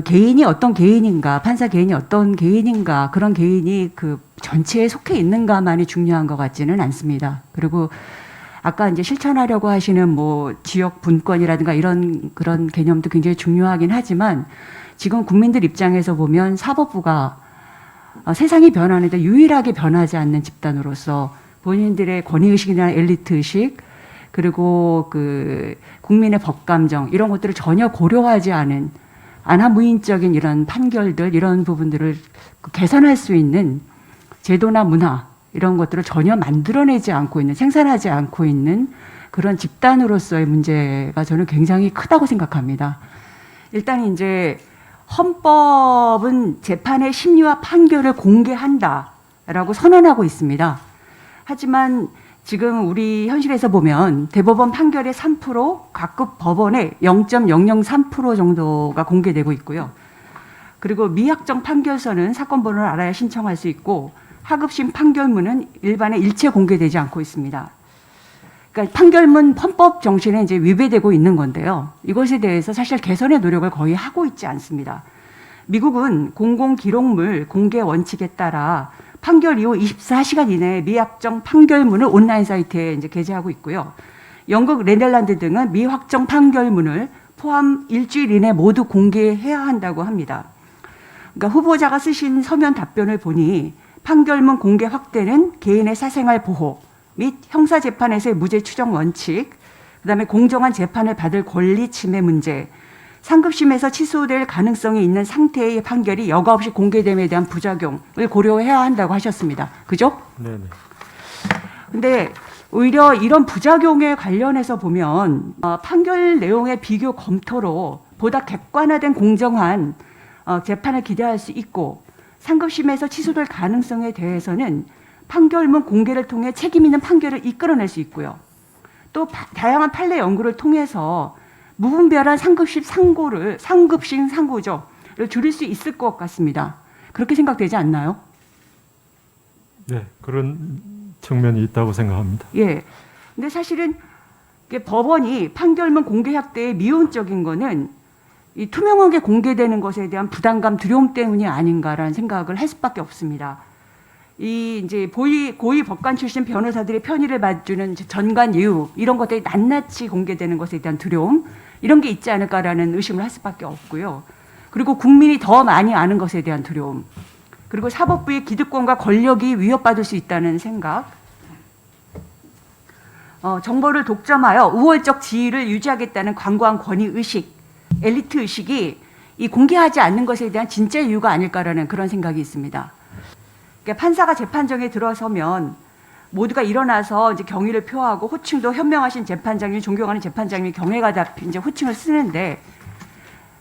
개인이 어떤 개인인가, 판사 개인이 어떤 개인인가, 그런 개인이 그 전체에 속해 있는가만이 중요한 것 같지는 않습니다. 그리고 아까 이제 실천하려고 하시는 뭐 지역 분권이라든가 이런 그런 개념도 굉장히 중요하긴 하지만 지금 국민들 입장에서 보면 사법부가 세상이 변하는데 유일하게 변하지 않는 집단으로서 본인들의 권위의식이나 엘리트의식 그리고 그 국민의 법감정 이런 것들을 전혀 고려하지 않은 안하무인적인 이런 판결들 이런 부분들을 개선할 수 있는 제도나 문화 이런 것들을 전혀 만들어내지 않고 있는 생산하지 않고 있는 그런 집단으로서의 문제가 저는 굉장히 크다고 생각합니다. 일단 이제 헌법은 재판의 심리와 판결을 공개한다라고 선언하고 있습니다. 하지만 지금 우리 현실에서 보면 대법원 판결의 3%, 각급 법원의 0.003% 정도가 공개되고 있고요. 그리고 미확정 판결서는 사건 번호를 알아야 신청할 수 있고 하급심 판결문은 일반에 일체 공개되지 않고 있습니다. 그러니까 판결문 헌법 정신에 이제 위배되고 있는 건데요. 이것에 대해서 사실 개선의 노력을 거의 하고 있지 않습니다. 미국은 공공기록물 공개 원칙에 따라 판결 이후 24시간 이내에 미확정 판결문을 온라인 사이트에 이제 게재하고 있고요. 영국, 네덜란드 등은 미확정 판결문을 포함 일주일 이내 모두 공개해야 한다고 합니다. 그러니까 후보자가 쓰신 서면 답변을 보니 판결문 공개 확대는 개인의 사생활 보호 및 형사재판에서의 무죄 추정 원칙, 그다음에 공정한 재판을 받을 권리 침해 문제, 상급심에서 취소될 가능성이 있는 상태의 판결이 여과 없이 공개됨에 대한 부작용을 고려해야 한다고 하셨습니다. 그죠? 네네. 근데 오히려 이런 부작용에 관련해서 보면 판결 내용의 비교 검토로 보다 객관화된 공정한 재판을 기대할 수 있고 상급심에서 취소될 가능성에 대해서는 판결문 공개를 통해 책임 있는 판결을 이끌어낼 수 있고요. 또 다양한 판례 연구를 통해서 무분별한 상급심 상고를 줄일 수 있을 것 같습니다. 그렇게 생각되지 않나요? 네, 그런 측면이 있다고 생각합니다. 예. 근데 사실은 법원이 판결문 공개 확대에 미온적인 거는 이 투명하게 공개되는 것에 대한 부담감, 두려움 때문이 아닌가라는 생각을 할 수밖에 없습니다. 이 이제 고위 법관 출신 변호사들의 편의를 봐주는 전관 예우 이런 것들이 낱낱이 공개되는 것에 대한 두려움 이런 게 있지 않을까라는 의심을 할 수밖에 없고요. 그리고 국민이 더 많이 아는 것에 대한 두려움 그리고 사법부의 기득권과 권력이 위협받을 수 있다는 생각 정보를 독점하여 우월적 지위를 유지하겠다는 광고한 권위의식 엘리트 의식이 이 공개하지 않는 것에 대한 진짜 이유가 아닐까라는 그런 생각이 있습니다. 그러니까 판사가 재판정에 들어서면 모두가 일어나서 이제 경의를 표하고 호칭도 현명하신 재판장님, 존경하는 재판장님이 경애가 다 이제 호칭을 쓰는데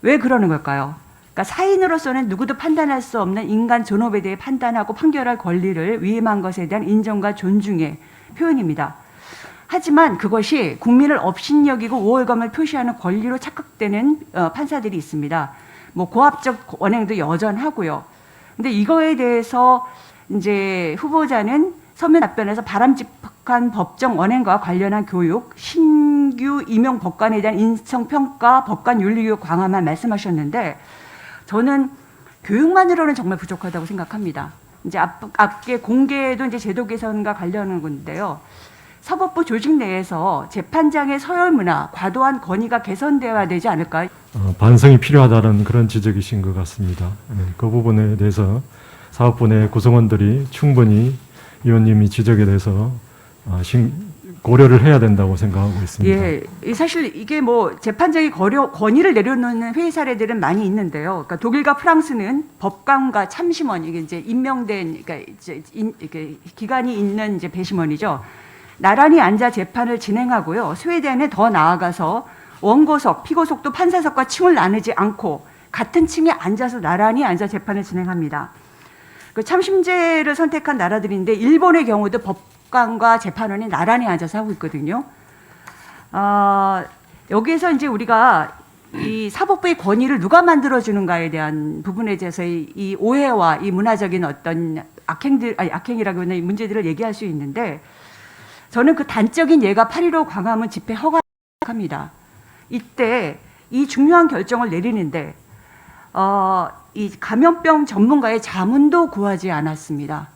왜 그러는 걸까요? 그러니까 사인으로서는 누구도 판단할 수 없는 인간 존엄에 대해 판단하고 판결할 권리를 위임한 것에 대한 인정과 존중의 표현입니다. 하지만 그것이 국민을 업신여기고 우월감을 표시하는 권리로 착각되는 판사들이 있습니다. 뭐 고압적 원행도 여전하고요. 근데 이거에 대해서 이제 후보자는 서면 답변에서 바람직한 법정 원행과 관련한 교육, 신규 임용 법관에 대한 인성평가, 법관 윤리교육 강화만 말씀하셨는데 저는 교육만으로는 정말 부족하다고 생각합니다. 이제 앞에 공개도 이제 제도 개선과 관련한 건데요. 사법부 조직 내에서 재판장의 서열 문화, 과도한 권위가 개선되어야 되지 않을까요? 반성이 필요하다는 그런 지적이신 것 같습니다. 그 부분에 대해서 사법부 내 구성원들이 충분히 의원님이 지적에 대해서 고려를 해야 된다고 생각하고 있습니다. 예, 사실 이게 뭐 재판장이 권위를 내려놓는 회의 사례들은 많이 있는데요. 그러니까 독일과 프랑스는 법관과 참심원 이게 이제 임명된 그러니까 이제 기간이 있는 이제 배심원이죠. 나란히 앉아 재판을 진행하고요. 스웨덴에 더 나아가서 원고석, 피고석도 판사석과 층을 나누지 않고 같은 층에 앉아서 나란히 앉아 재판을 진행합니다. 그 참심제를 선택한 나라들인데 일본의 경우도 법관과 재판원이 나란히 앉아서 하고 있거든요. 여기에서 이제 우리가 이 사법부의 권위를 누가 만들어주는가에 대한 부분에 대해서 이 오해와 이 문화적인 어떤 악행이라고 하는 문제들을 얘기할 수 있는데 저는 그 단적인 예가 8.15 광화문 집회 허가합니다. 이때 이 중요한 결정을 내리는데 이 감염병 전문가의 자문도 구하지 않았습니다.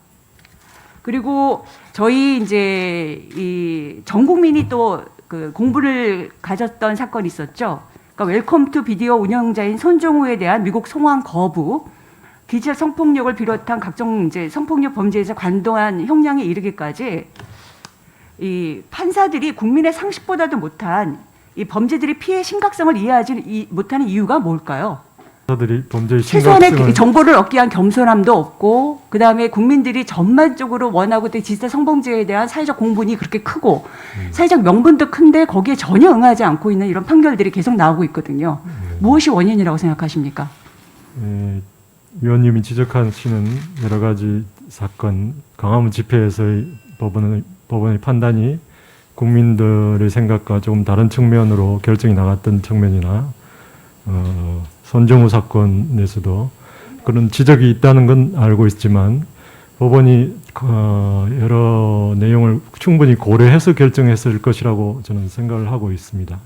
그리고 저희 이제 이 전 국민이 또 그 공부를 가졌던 사건이 있었죠. 그러니까 웰컴 투 비디오 운영자인 손종우에 대한 미국 송환 거부, 기체 성폭력을 비롯한 각종 이제 성폭력 범죄에서 관도한 형량에 이르기까지 이 판사들이 국민의 상식보다도 못한 이 범죄들의 피해 심각성을 이해하지 못하는 이유가 뭘까요? 판사들이 범죄의 최소한의 심각성을 정보를 얻기 위한 겸손함도 없고, 그 다음에 국민들이 전반적으로 원하고 있던 지스타 성범죄에 대한 사회적 공분이 그렇게 크고, 사회적 명분도 큰데 거기에 전혀 응하지 않고 있는 이런 판결들이 계속 나오고 있거든요. 무엇이 원인이라고 생각하십니까? 위원님이 지적하시는 여러 가지 사건, 광화문 집회에서의 법원의 판단이 국민들의 생각과 조금 다른 측면으로 결정이 나갔던 측면이나 손정우 사건에서도 그런 지적이 있다는 건 알고 있지만 법원이 여러 내용을 충분히 고려해서 결정했을 것이라고 저는 생각을 하고 있습니다.